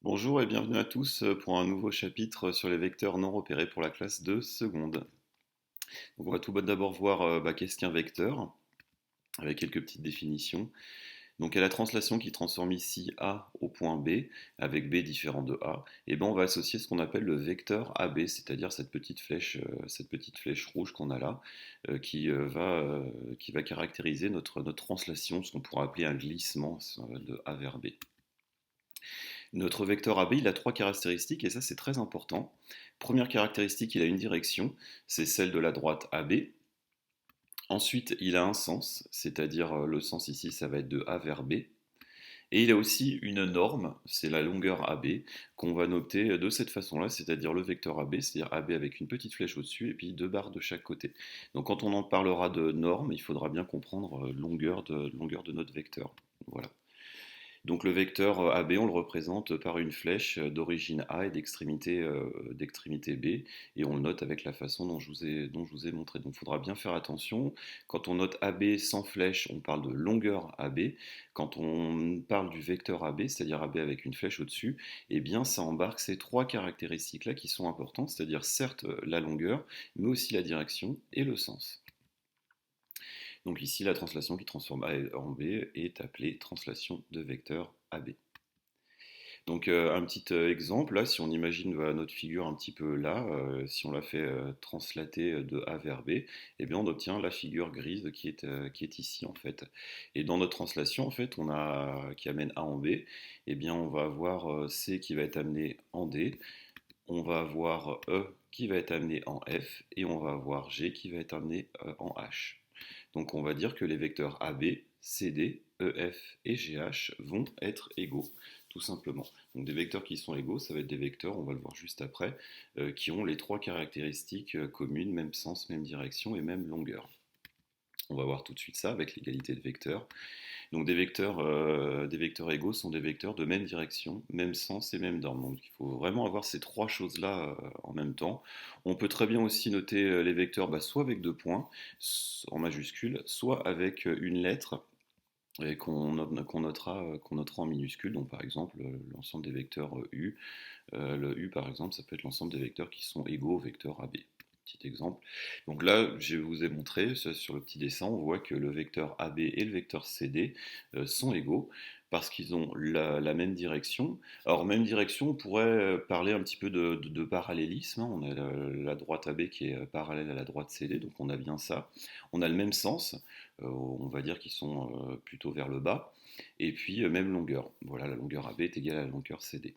Bonjour et bienvenue à tous pour un nouveau chapitre sur les vecteurs non repérés pour la classe de seconde. Donc on va tout d'abord voir qu'est-ce qu'un vecteur, avec quelques petites définitions. Donc à la translation qui transforme ici A au point B, avec B différent de A, et ben on va associer ce qu'on appelle le vecteur AB, c'est-à-dire cette petite flèche rouge qu'on a là, qui va caractériser notre translation, ce qu'on pourrait appeler un glissement de A vers B. Notre vecteur AB, il a trois caractéristiques et ça c'est très important. Première caractéristique, il a une direction, c'est celle de la droite AB. Ensuite, il a un sens, c'est-à-dire le sens ici, ça va être de A vers B. Et il a aussi une norme, c'est la longueur AB, qu'on va noter de cette façon-là, c'est-à-dire le vecteur AB, c'est-à-dire AB avec une petite flèche au-dessus et puis deux barres de chaque côté. Donc quand on en parlera de norme, il faudra bien comprendre longueur de notre vecteur. Voilà. Donc le vecteur AB, on le représente par une flèche d'origine A et d'extrémité B, et on le note avec la façon dont je vous ai montré. Donc il faudra bien faire attention. Quand on note AB sans flèche, on parle de longueur AB. Quand on parle du vecteur AB, c'est-à-dire AB avec une flèche au-dessus, eh bien ça embarque ces trois caractéristiques-là qui sont importantes, c'est-à-dire certes la longueur, mais aussi la direction et le sens. Donc ici, la translation qui transforme A en B est appelée translation de vecteur AB. Donc un petit exemple, là, si on imagine notre figure un petit peu là, si on la fait translater de A vers B, eh bien on obtient la figure grise qui est ici en fait. Et dans notre translation, en fait, qui amène A en B, eh bien on va avoir C qui va être amené en D, on va avoir E qui va être amené en F, et on va avoir G qui va être amené en H. Donc on va dire que les vecteurs AB, CD, EF et GH vont être égaux, tout simplement. Donc des vecteurs qui sont égaux, ça va être des vecteurs, on va le voir juste après, qui ont les trois caractéristiques communes, même sens, même direction et même longueur. On va voir tout de suite ça avec l'égalité de vecteurs. Donc des vecteurs égaux sont des vecteurs de même direction, même sens et même norme. Donc il faut vraiment avoir ces trois choses-là en même temps. On peut très bien aussi noter les vecteurs soit avec deux points en majuscule, soit avec une lettre et qu'on notera en minuscule. Donc par exemple l'ensemble des vecteurs U. Le U par exemple, ça peut être l'ensemble des vecteurs qui sont égaux au vecteur AB. Petit exemple. Donc là, je vous ai montré sur le petit dessin, on voit que le vecteur AB et le vecteur CD sont égaux parce qu'ils ont la même direction. Alors, même direction, on pourrait parler un petit peu de parallélisme, hein. On a la droite AB qui est parallèle à la droite CD, donc on a bien ça. On a le même sens, on va dire qu'ils sont plutôt vers le bas. Et puis, même longueur. Voilà, la longueur AB est égale à la longueur CD.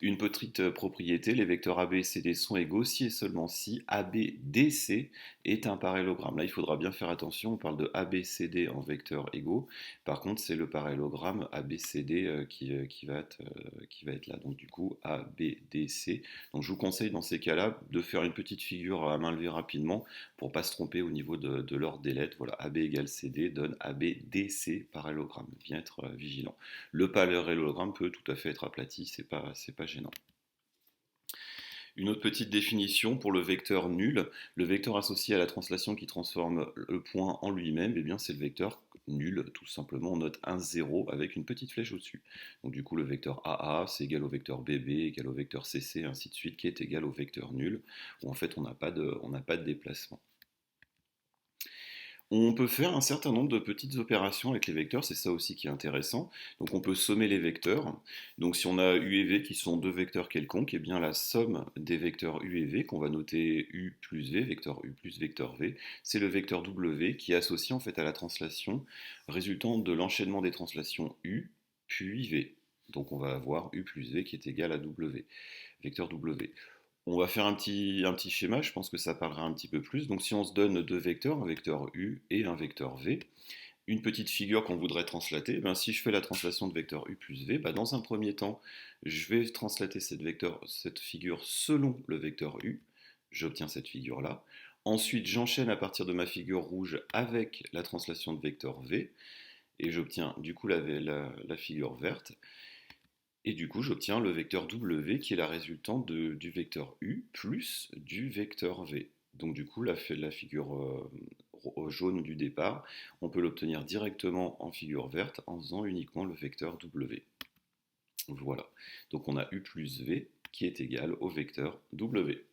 Une petite propriété, les vecteurs AB et CD sont égaux si et seulement si ABDC est un parallélogramme. Là, il faudra bien faire attention, on parle de ABCD en vecteurs égaux. Par contre, c'est le parallélogramme ABCD qui va être là. Donc du coup, ABDC. Donc je vous conseille dans ces cas-là de faire une petite figure à main levée rapidement pour ne pas se tromper au niveau de l'ordre des lettres. Voilà, AB égale CD donne ABDC parallélogramme. Bien être vigilant. Le parallélogramme peut tout à fait être aplati, c'est pas gênant. Une autre petite définition pour le vecteur nul, le vecteur associé à la translation qui transforme le point en lui-même, eh bien c'est le vecteur nul, tout simplement on note un 0 avec une petite flèche au-dessus. Donc du coup le vecteur AA c'est égal au vecteur BB égal au vecteur CC ainsi de suite qui est égal au vecteur nul, où en fait on n'a pas de déplacement. On peut faire un certain nombre de petites opérations avec les vecteurs, c'est ça aussi qui est intéressant. Donc on peut sommer les vecteurs. Donc si on a U et V qui sont deux vecteurs quelconques, et bien la somme des vecteurs U et V, qu'on va noter U plus V, vecteur U plus vecteur V, c'est le vecteur W qui est associé en fait à la translation résultant de l'enchaînement des translations U puis V. Donc on va avoir U plus V qui est égal à W, vecteur W. On va faire un petit schéma, je pense que ça parlera un petit peu plus. Donc si on se donne deux vecteurs, un vecteur U et un vecteur V, une petite figure qu'on voudrait translater, ben, si je fais la translation de vecteur U plus V, ben, dans un premier temps, je vais translater cette figure selon le vecteur U, j'obtiens cette figure-là. Ensuite, j'enchaîne à partir de ma figure rouge avec la translation de vecteur V, et j'obtiens du coup la figure verte. Et du coup, j'obtiens le vecteur W qui est la résultante du vecteur U plus du vecteur V. Donc du coup, la figure jaune du départ, on peut l'obtenir directement en figure verte en faisant uniquement le vecteur W. Voilà. Donc on a u plus v qui est égal au vecteur w.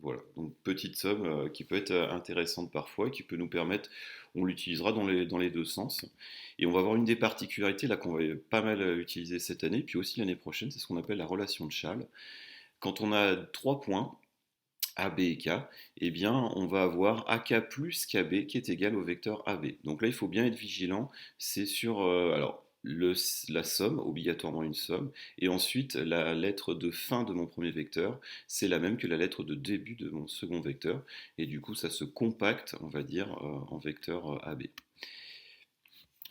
Voilà, donc petite somme qui peut être intéressante parfois, qui peut nous permettre, on l'utilisera dans les deux sens. Et on va voir une des particularités là qu'on va pas mal utiliser cette année, puis aussi l'année prochaine, c'est ce qu'on appelle la relation de Chasles. Quand on a trois points, A, B et K, eh bien on va avoir AK plus KB qui est égal au vecteur AB. Donc là il faut bien être vigilant, c'est sur alors, la somme, obligatoirement une somme, et ensuite la lettre de fin de mon premier vecteur, c'est la même que la lettre de début de mon second vecteur, et du coup ça se compacte, on va dire, en vecteur AB.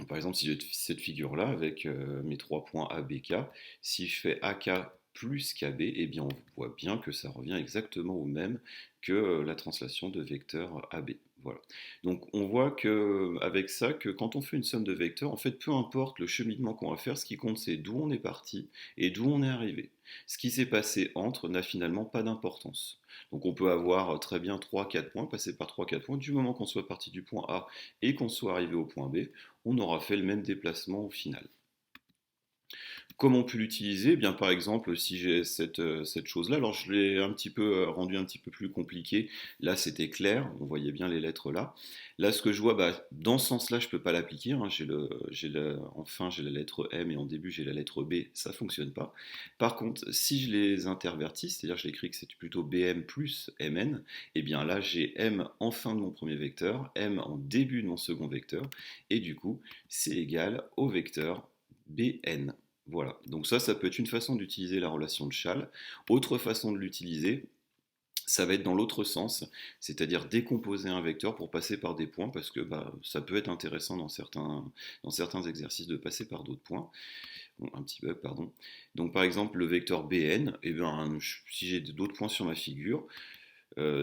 Par exemple, si j'ai cette figure-là avec mes trois points A, B, K, si je fais AK plus KB, eh bien on voit bien que ça revient exactement au même que la translation de vecteur AB. Voilà. Donc on voit que avec ça, que quand on fait une somme de vecteurs, en fait, peu importe le cheminement qu'on va faire, ce qui compte c'est d'où on est parti et d'où on est arrivé. Ce qui s'est passé entre n'a finalement pas d'importance. Donc on peut avoir très bien trois, quatre points, passer par trois, quatre points, du moment qu'on soit parti du point A et qu'on soit arrivé au point B, on aura fait le même déplacement au final. Comment on peut l'utiliser? Eh bien, par exemple, si j'ai cette chose-là, alors je l'ai un petit peu rendu un petit peu plus compliqué. Là, c'était clair, on voyait bien les lettres là. Là, ce que je vois, bah, dans ce sens-là, je ne peux pas l'appliquer, hein. En fin, j'ai la lettre M et en début, j'ai la lettre B, ça ne fonctionne pas. Par contre, si je les intervertis, c'est-à-dire je l'écris que c'est plutôt BM plus MN, eh bien là, j'ai M en fin de mon premier vecteur, M en début de mon second vecteur, et du coup, c'est égal au vecteur BN. Voilà, donc ça peut être une façon d'utiliser la relation de Chasles. Autre façon de l'utiliser, ça va être dans l'autre sens, c'est-à-dire décomposer un vecteur pour passer par des points, parce que bah, ça peut être intéressant dans certains exercices de passer par d'autres points. Bon, un petit bug, pardon. Donc par exemple, le vecteur Bn, eh ben, si j'ai d'autres points sur ma figure,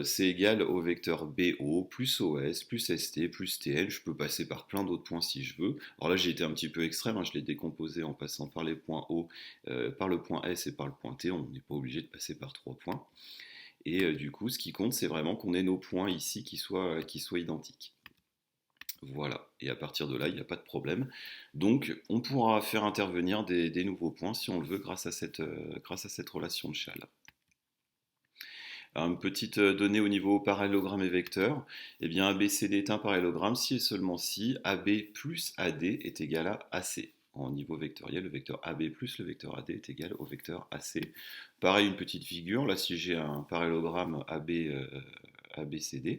c'est égal au vecteur BO plus OS plus ST plus TL. Je peux passer par plein d'autres points si je veux. Alors là, j'ai été un petit peu extrême, hein, je l'ai décomposé en passant par les points O, par le point S et par le point T. On n'est pas obligé de passer par trois points. Et du coup, ce qui compte, c'est vraiment qu'on ait nos points ici qui soient identiques. Voilà, et à partir de là, il n'y a pas de problème. Donc, on pourra faire intervenir des nouveaux points si on le veut grâce à cette relation de Chasles. Alors, une petite donnée au niveau parallélogramme et vecteur, eh bien ABCD est un parallélogramme si et seulement si AB plus AD est égal à AC. En niveau vectoriel, le vecteur AB plus le vecteur AD est égal au vecteur AC. Pareil, une petite figure, là si j'ai un parallélogramme ABCD,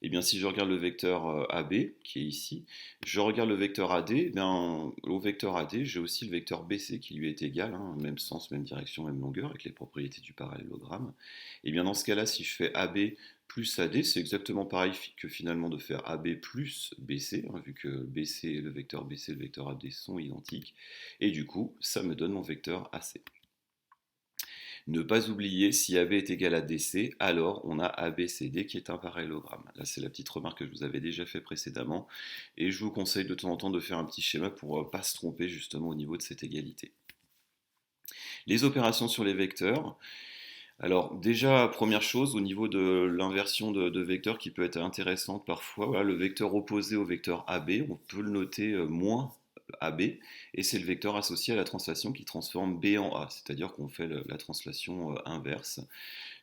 et bien si je regarde le vecteur AB, qui est ici, je regarde le vecteur AD, eh bien, au vecteur AD, j'ai aussi le vecteur BC qui lui est égal, hein, même sens, même direction, même longueur, avec les propriétés du parallélogramme. Et bien dans ce cas-là, si je fais AB plus AD, c'est exactement pareil que finalement de faire AB plus BC, hein, vu que le vecteur BC et le vecteur AD sont identiques. Et du coup, ça me donne mon vecteur AC. Ne pas oublier, si AB est égal à DC, alors on a ABCD qui est un parallélogramme. Là, c'est la petite remarque que je vous avais déjà fait précédemment. Et je vous conseille de temps en temps de faire un petit schéma pour ne pas se tromper justement au niveau de cette égalité. Les opérations sur les vecteurs. Alors déjà, première chose, au niveau de l'inversion de vecteurs qui peut être intéressante parfois, voilà, le vecteur opposé au vecteur AB, on peut le noter moins AB, et c'est le vecteur associé à la translation qui transforme B en A, c'est-à-dire qu'on fait la translation inverse.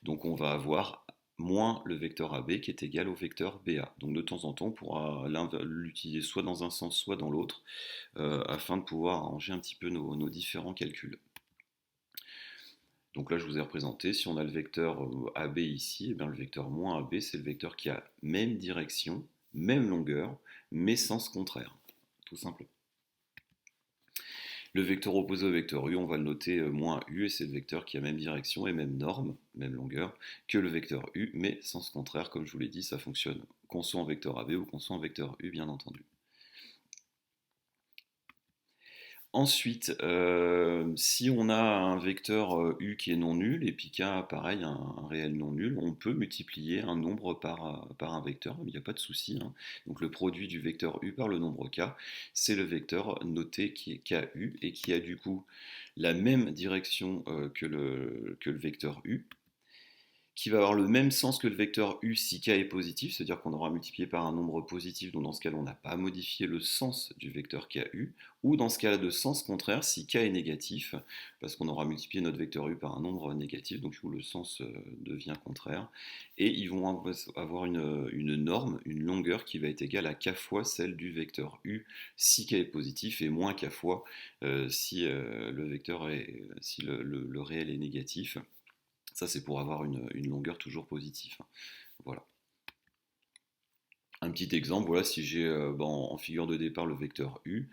Donc on va avoir moins le vecteur AB qui est égal au vecteur BA. Donc de temps en temps, on pourra l'utiliser soit dans un sens, soit dans l'autre, afin de pouvoir arranger un petit peu nos différents calculs. Donc là, je vous ai représenté, si on a le vecteur AB ici, et bien le vecteur moins AB, c'est le vecteur qui a même direction, même longueur, mais sens contraire, tout simplement. Le vecteur opposé au vecteur U, on va le noter moins U, et c'est le vecteur qui a même direction et même norme, même longueur, que le vecteur U, mais sens contraire, comme je vous l'ai dit, ça fonctionne qu'on soit en vecteur AB ou qu'on soit en vecteur U, bien entendu. Ensuite, si on a un vecteur U qui est non nul et puis K, pareil, un réel non nul, on peut multiplier un nombre par un vecteur, il n'y a pas de souci, hein. Donc le produit du vecteur U par le nombre K, c'est le vecteur noté qui est KU et qui a du coup la même direction que le vecteur U, qui va avoir le même sens que le vecteur u si k est positif, c'est-à-dire qu'on aura multiplié par un nombre positif, donc dans ce cas-là, on n'a pas modifié le sens du vecteur ku, ou dans ce cas-là, de sens contraire si k est négatif, parce qu'on aura multiplié notre vecteur u par un nombre négatif, donc où le sens devient contraire, et ils vont avoir une norme, une longueur qui va être égale à k fois celle du vecteur u si k est positif, et moins k fois si le réel est négatif. Ça, c'est pour avoir une longueur toujours positive. Voilà. Un petit exemple, voilà, si j'ai en figure de départ le vecteur u,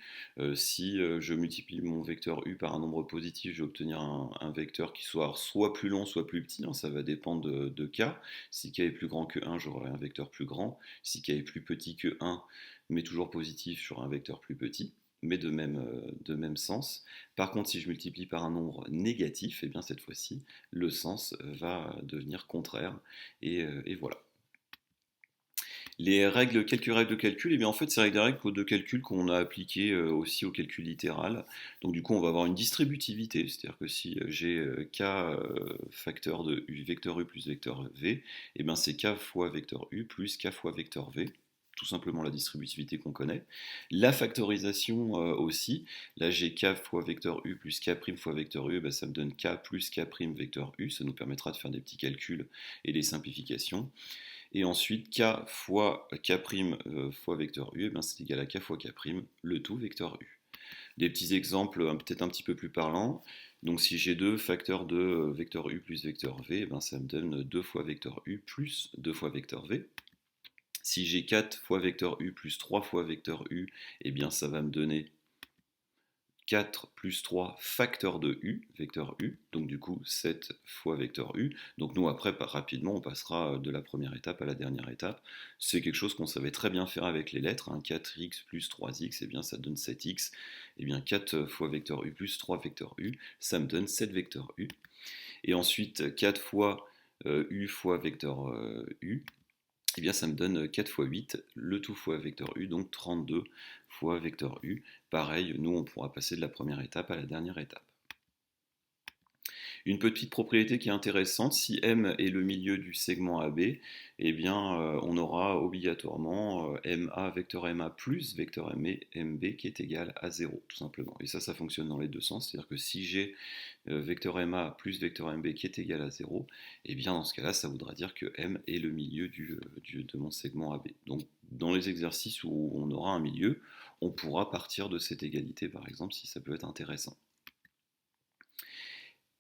si je multiplie mon vecteur u par un nombre positif, je vais obtenir un vecteur qui soit plus long, soit plus petit, hein, ça va dépendre de k. Si k est plus grand que 1, j'aurai un vecteur plus grand. Si k est plus petit que 1, mais toujours positif, j'aurai un vecteur plus petit, mais de même sens. Par contre, si je multiplie par un nombre négatif, et bien cette fois-ci, le sens va devenir contraire, et voilà. Quelques règles de calcul, et bien en fait, c'est des règles de calcul qu'on a appliquées aussi au calcul littéral. Donc du coup, on va avoir une distributivité, c'est-à-dire que si j'ai k facteur de vecteur u plus vecteur v, et bien c'est k fois vecteur u plus k fois vecteur v, tout simplement la distributivité qu'on connaît. La factorisation aussi, là j'ai k fois vecteur u plus k' fois vecteur u, ben ça me donne k plus k' vecteur u, ça nous permettra de faire des petits calculs et des simplifications. Et ensuite, k fois k' fois vecteur u, c'est égal à k fois k', le tout vecteur u. Des petits exemples peut-être un petit peu plus parlants. Donc si j'ai 2 facteurs de vecteur u plus vecteur v, ça me donne 2 fois vecteur u plus 2 fois vecteur v. Si j'ai 4 fois vecteur u plus 3 fois vecteur u, ça va me donner 4 plus 3 facteur de u, vecteur u, donc du coup 7 fois vecteur u. Donc nous après, rapidement, on passera de la première étape à la dernière étape. C'est quelque chose qu'on savait très bien faire avec les lettres, 4x plus 3x, ça donne 7x. 4 fois vecteur u plus 3 vecteur u, ça me donne 7 vecteur u. Et ensuite 4 fois u fois vecteur u, ça me donne 4 fois 8, le tout fois vecteur u, donc 32 fois vecteur u. Pareil, nous, on pourra passer de la première étape à la dernière étape. Une petite propriété qui est intéressante, si M est le milieu du segment AB, on aura obligatoirement MA, vecteur MA plus vecteur MB qui est égal à 0, tout simplement. Et ça fonctionne dans les deux sens, c'est-à-dire que si j'ai vecteur MA plus vecteur MB qui est égal à 0, dans ce cas-là, ça voudra dire que M est le milieu de mon segment AB. Donc, dans les exercices où on aura un milieu, on pourra partir de cette égalité, par exemple, si ça peut être intéressant.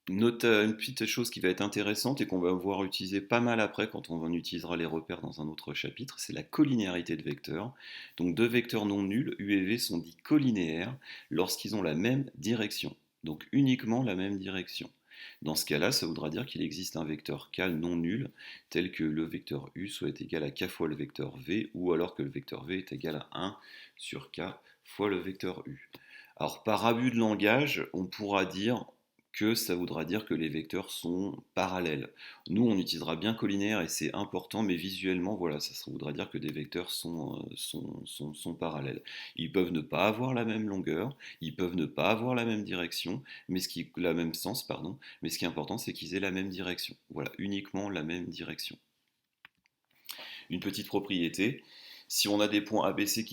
Une petite chose qui va être intéressante et qu'on va voir utiliser pas mal après quand on utilisera les repères dans un autre chapitre, c'est la collinéarité de vecteurs. Donc deux vecteurs non nuls, u et v, sont dits collinéaires lorsqu'ils ont la même direction. Donc uniquement la même direction. Dans ce cas-là, ça voudra dire qu'il existe un vecteur k non nul, tel que le vecteur u soit égal à k fois le vecteur v, ou alors que le vecteur v est égal à 1 sur k fois le vecteur u. Alors par abus de langage, on pourra dire que ça voudra dire que les vecteurs sont parallèles. Nous, on utilisera bien collinéaire et c'est important, mais visuellement, voilà, ça voudra dire que des vecteurs sont parallèles. Ils peuvent ne pas avoir la même longueur, ils peuvent ne pas avoir la même direction, la même sens, pardon, mais ce qui est important, c'est qu'ils aient la même direction. Voilà, uniquement la même direction. Une petite propriété, si on a des points ABC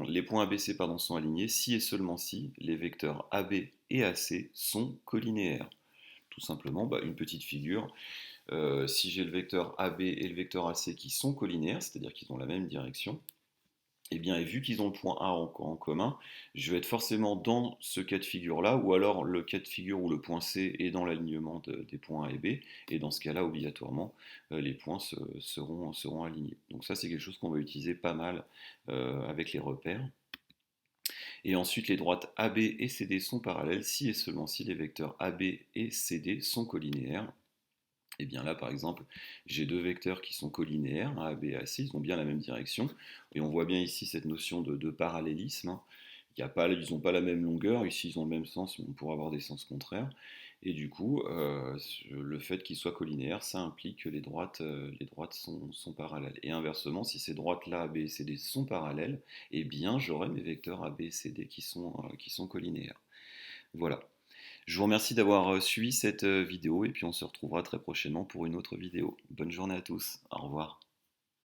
les points ABC sont alignés, si et seulement si les vecteurs AB et AC sont collinéaires. Tout simplement, une petite figure. Si j'ai le vecteur AB et le vecteur AC qui sont collinéaires, c'est-à-dire qu'ils ont la même direction, et vu qu'ils ont le point A en commun, je vais être forcément dans ce cas de figure-là, ou alors le cas de figure où le point C est dans l'alignement des points A et B, et dans ce cas-là, obligatoirement, les points seront alignés. Donc ça, c'est quelque chose qu'on va utiliser pas mal avec les repères. Et ensuite, les droites AB et CD sont parallèles si et seulement si les vecteurs AB et CD sont collinéaires. Et bien là, par exemple, j'ai deux vecteurs qui sont collinéaires, A, B et AC, ils ont bien la même direction. Et on voit bien ici cette notion de parallélisme. Hein. Ils n'ont pas la même longueur, ici ils ont le même sens, mais on pourrait avoir des sens contraires. Et du coup, le fait qu'ils soient collinéaires, ça implique que les droites sont parallèles. Et inversement, si ces droites-là, A, B et C, D, sont parallèles, eh bien j'aurai mes vecteurs A, B et C, D qui sont collinéaires. Voilà. Je vous remercie d'avoir suivi cette vidéo et puis on se retrouvera très prochainement pour une autre vidéo. Bonne journée à tous, au revoir.